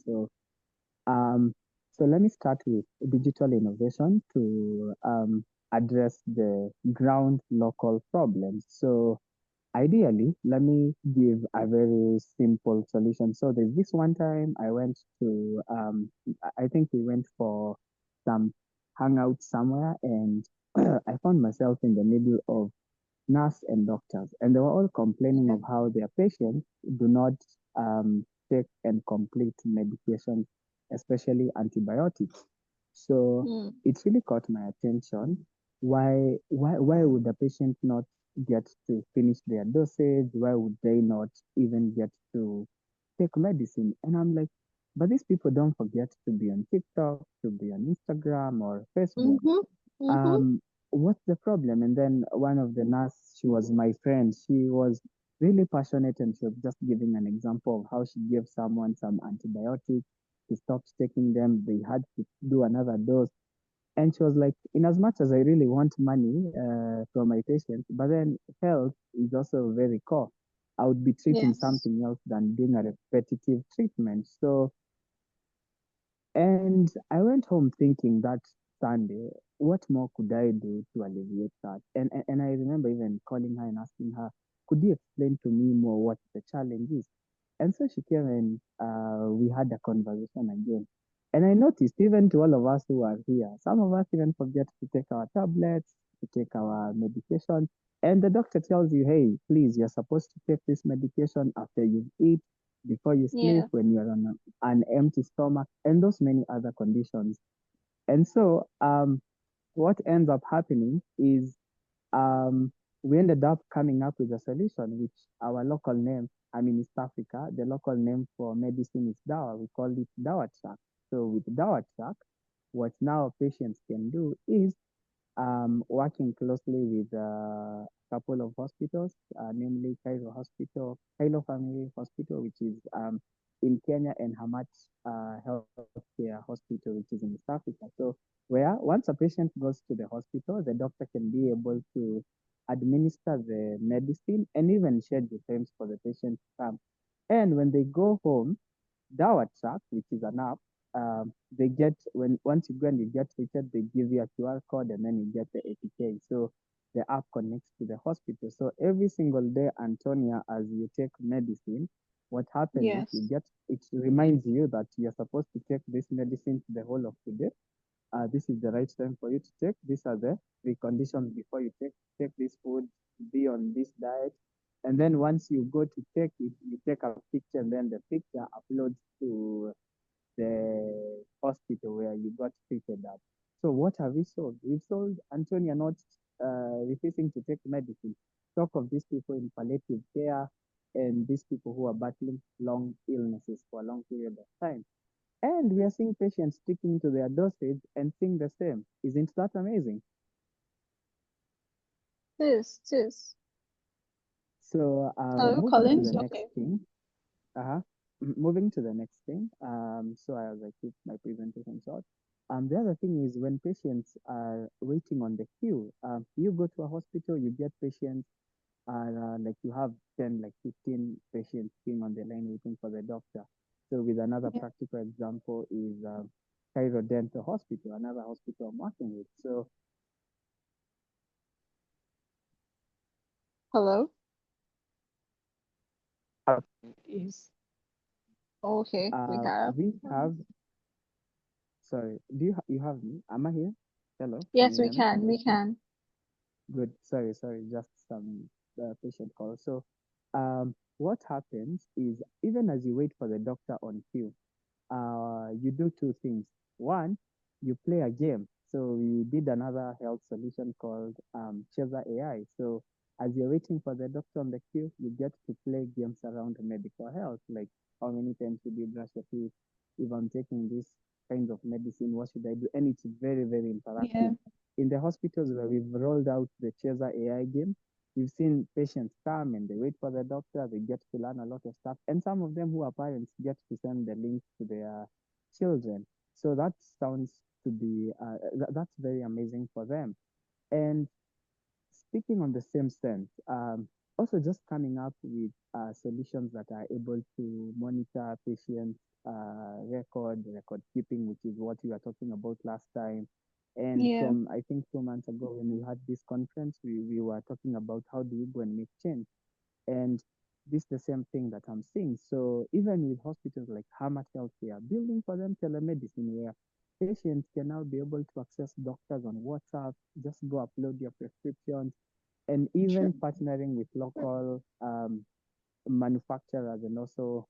Um, so let me start with digital innovation to address the ground local problems. So ideally, let me give a very simple solution. So there's this one time I went to, I think we went for some hangout somewhere, and I found myself in the middle of nurse and doctors, and they were all complaining of how their patients do not take and complete medication, especially antibiotics. So Mm. it really caught my attention. Why would the patient not get to finish their dosage? Why would they not even get to take medicine? And I'm like, but these people don't forget to be on TikTok, to be on Instagram or Facebook. Mm-hmm. Mm-hmm. What's the problem? And then one of the nurse, she was my friend. She was really passionate, and she was just giving an example of how she gave someone some antibiotics. He stopped taking them. They had to do another dose. And she was like, in as much as I really want money from my patients, but then health is also very core. I would be treating Yes. something else than doing a repetitive treatment. So, and I went home thinking that Sunday, what more could I do to alleviate that? And I remember even calling her and asking her, could you explain to me more what the challenge is? And so she came and we had a conversation again. And I noticed even to all of us who are here, some of us even forget to take our tablets, to take our medication. And the doctor tells you, hey, please, you're supposed to take this medication after you eat, before you sleep, Yeah. when you're on an empty stomach, and those many other conditions. And so what ends up happening is we ended up coming up with a solution, which our local name, I mean, East Africa, the local name for medicine is Dawa. We call it Dawa Track. So with Dawa Track, what now patients can do is working closely with a couple of hospitals, namely Cairo Family Hospital, which is in Kenya, and Hamat Healthcare Hospital, which is in East Africa. So where once a patient goes to the hospital, the doctor can be able to administer the medicine and even schedule times for the patient to come. And when they go home, Dawa Track, which is an app, they get when once you go and you get treated, they give you a QR code and then you get the APK. So the app connects to the hospital. So every single day, Antonia, as you take medicine, what happens is Yes. it reminds you that you're supposed to take this medicine the whole of today. This is the right time for you to take. These are the preconditions before you take this food, be on this diet. And then once you go to take it, you take a picture, and then the picture uploads to the hospital where you got treated at. So what have we solved? We've solved Antonia not refusing to take medicine. Talk of these people in palliative care and these people who are battling long illnesses for a long period of time. And we are seeing patients sticking to their dosage and seeing the same. Isn't that amazing? Tis. So Hello, moving to Collins. the Okay. next thing. Moving to the next thing. So as I keep my presentation short. The other thing is when patients are waiting on the queue, you go to a hospital, you get patients, like you have 10, like 15 patients being on the line waiting for the doctor. So with another practical example is Cairo Dental Hospital, another hospital I'm working with. So Hello? Is okay, we have, sorry, you have me? Am I here? Hello? Yes, Can you we hear me? can. We can. Good. Sorry, just some patient call. So what happens is even as you wait for the doctor on queue, you do two things. One, you play a game. So we did another health solution called Chaser AI. So as you're waiting for the doctor on the queue, you get to play games around medical health, like how many times should you brush your teeth? If I'm taking this kind of medicine, what should I do? And it's very, very interactive. Yeah. In the hospitals where we've rolled out the Chaser AI game, we've seen patients come and they wait for the doctor, they get to learn a lot of stuff. And some of them who are parents get to send the links to their children. So that sounds to be, that's very amazing for them. And speaking on the same sense, also just coming up with solutions that are able to monitor patients' record keeping, which is what we were talking about last time. And Yeah. from, I think, 2 months ago when we had this conference, we were talking about how do we go and make change. And this is the same thing that I'm seeing. So even with hospitals like Hamad Health, we are building for them telemedicine where patients can now be able to access doctors on WhatsApp, just go upload your prescriptions, and even partnering with local manufacturers and also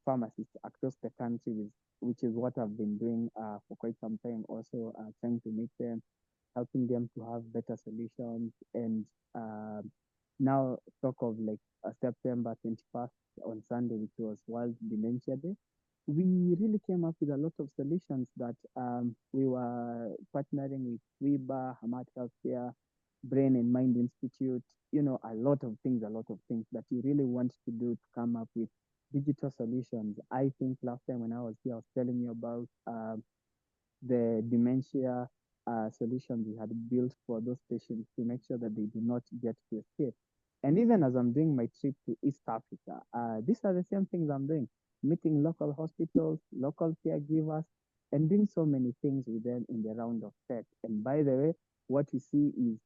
pharmacists across the country, which is what I've been doing for quite some time, also trying to make them, helping them to have better solutions. And now talk of like September 21st on Sunday, which was World Dementia Day, we really came up with a lot of solutions that we were partnering with WIBA, Hamad Healthcare, Brain and Mind Institute, a lot of things that you really want to do to come up with digital solutions. I think last time when I was here, I was telling you about the dementia solutions we had built for those patients to make sure that they do not get to escape. And even as I'm doing my trip to East Africa, these are the same things I'm doing, meeting local hospitals, local caregivers, and doing so many things with them in the round of tech. And by the way, what you see is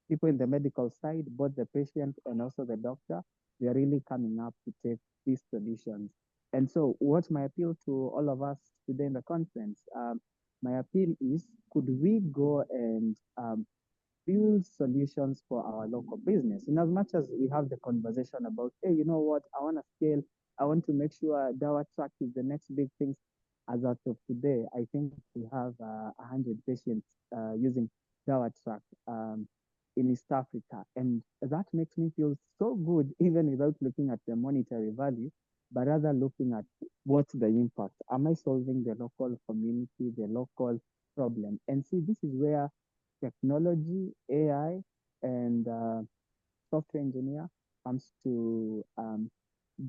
people in the medical side, both the patient and also the doctor, they're really coming up to take these solutions. And so what's my appeal to all of us today in the conference? My appeal is, could we go and build solutions for our local business? In as much as we have the conversation about, hey, you know what, I want to scale, I want to make sure Dawa Track is the next big thing. As of today, I think we have 100 patients using Dawa Track in East Africa. And that makes me feel so good, even without looking at the monetary value, but rather looking at what's the impact. Am I solving the local community, the local problem? And see, this is where technology, AI, and software engineer comes to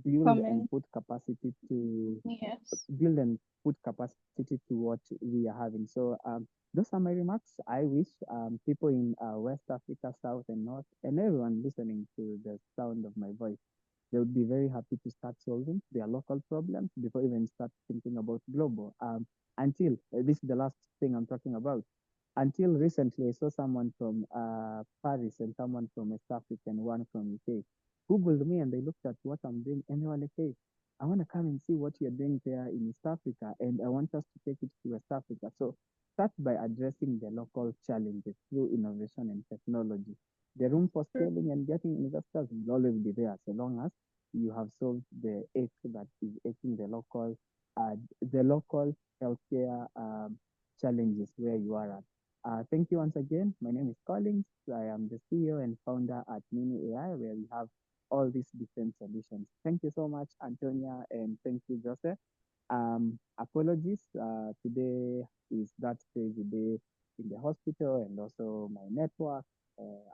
build and put capacity to build and put capacity to what we are having. So those are my remarks. I wish people in West Africa, South and North, and everyone listening to the sound of my voice, they would be very happy to start solving their local problems before even start thinking about global. Until this is the last thing I'm talking about. Until recently, I saw someone from Paris and someone from West Africa and one from UK Googled me and they looked at what I'm doing and they were like, hey, I want to come and see what you're doing there in East Africa and I want us to take it to West Africa. So start by addressing the local challenges through innovation and technology. The room for scaling and getting investors will always be there so long as you have solved the ache that is aching the local healthcare challenges where you are at. Thank you once again. My name is Collins. I am the CEO and founder at Mini AI, where we have all these different solutions. Thank you so much, Antonia, and thank you, Jose. Apologies. Today is that crazy day in the hospital and also my network.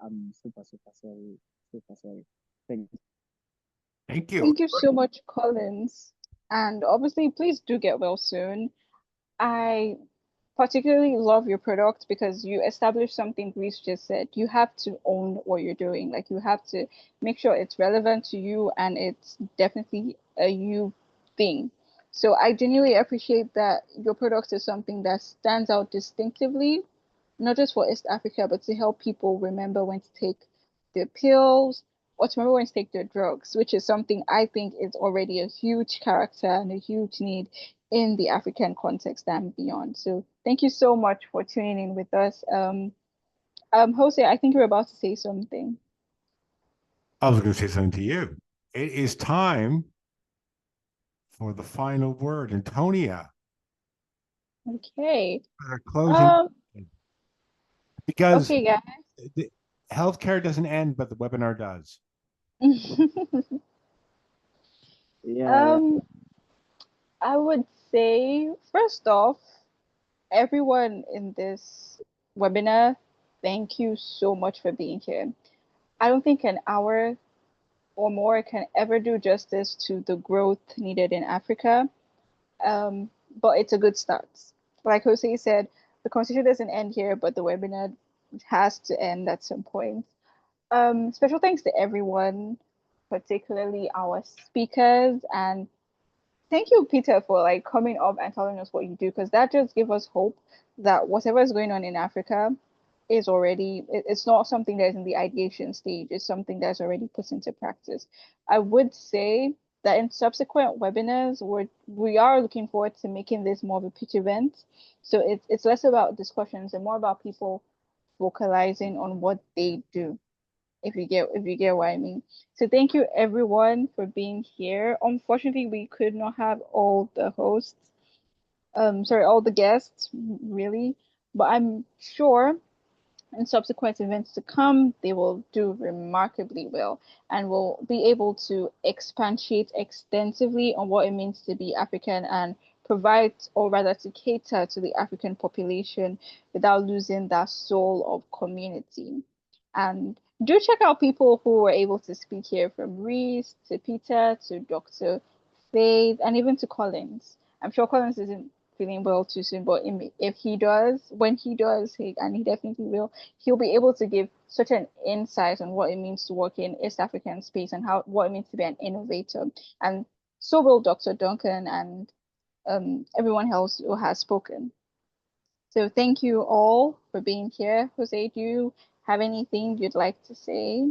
I'm super sorry. Thank you. Thank you. Thank you so much, Collins. And obviously, please do get well soon. I particularly love your product because you established something Reese just said. You have to own what you're doing. Like you have to make sure it's relevant to you and it's definitely a you thing. So I genuinely appreciate that your product is something that stands out distinctively, not just for East Africa, but to help people remember when to take their pills or to remember when to take their drugs, which is something I think is already a huge character and a huge need in the African context and beyond. So thank you so much for tuning in with us. Jose, I think you're about to say something. I was going to say something to you. It is time for the final word. Antonia, Okay. our closing. Because Okay, guys. the healthcare doesn't end, but the webinar does. Yeah. I would say, first off, everyone in this webinar, thank you so much for being here. I don't think an hour or more can ever do justice to the growth needed in Africa, but it's a good start. Like Jose said, the conversation doesn't end here, but the webinar has to end at some point. Special thanks to everyone, particularly our speakers, and thank you, Peter, for like coming up and telling us what you do, because that just gives us hope that whatever is going on in Africa is already, it's not something that's in the ideation stage, it's something that's already put into practice. I would say that in subsequent webinars, we are looking forward to making this more of a pitch event. So it's less about discussions and more about people vocalizing on what they do, if you get what I mean. So thank you everyone for being here. Unfortunately, we could not have all the hosts, all the guests really, but I'm sure in subsequent events to come, they will do remarkably well and will be able to expatiate extensively on what it means to be African and provide, or rather to cater to the African population without losing that soul of community. And do check out people who were able to speak here, from Reese to Peter to Dr. Faith and even to Collins. I'm sure Collins isn't feeling well too soon, but if he does, when he does, and he definitely will, he'll be able to give such an insight on what it means to work in East African space and what it means to be an innovator. And so will Dr. Duncan and everyone else who has spoken. So thank you all for being here. Jose, do you have anything you'd like to say?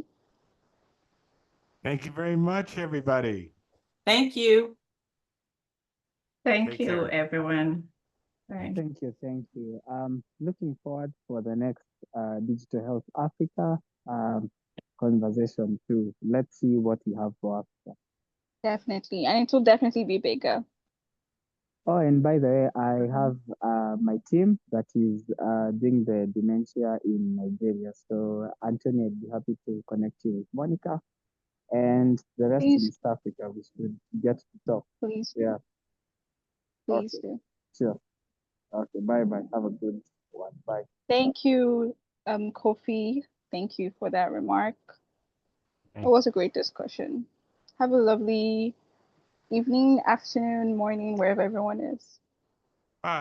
Thank you very much, everybody. Thank you. Thank Take you, care. everyone. Bye. Thank you. Looking forward for the next Digital Health Africa conversation too. Let's see what you have for us. Definitely, and it will definitely be bigger. Oh, and by the way, I have my team that is doing the dementia in Nigeria. So Antonia, I'd be happy to connect you with Monica and the rest in Please, East Africa. We should get to talk. please, Yeah. please Okay. do. Sure. Okay. Bye bye. Have a good one. Bye. Thank you, Kofi. Thank you for that remark. It Thank was a great discussion. Have a lovely evening, afternoon, morning, wherever everyone is. Bye.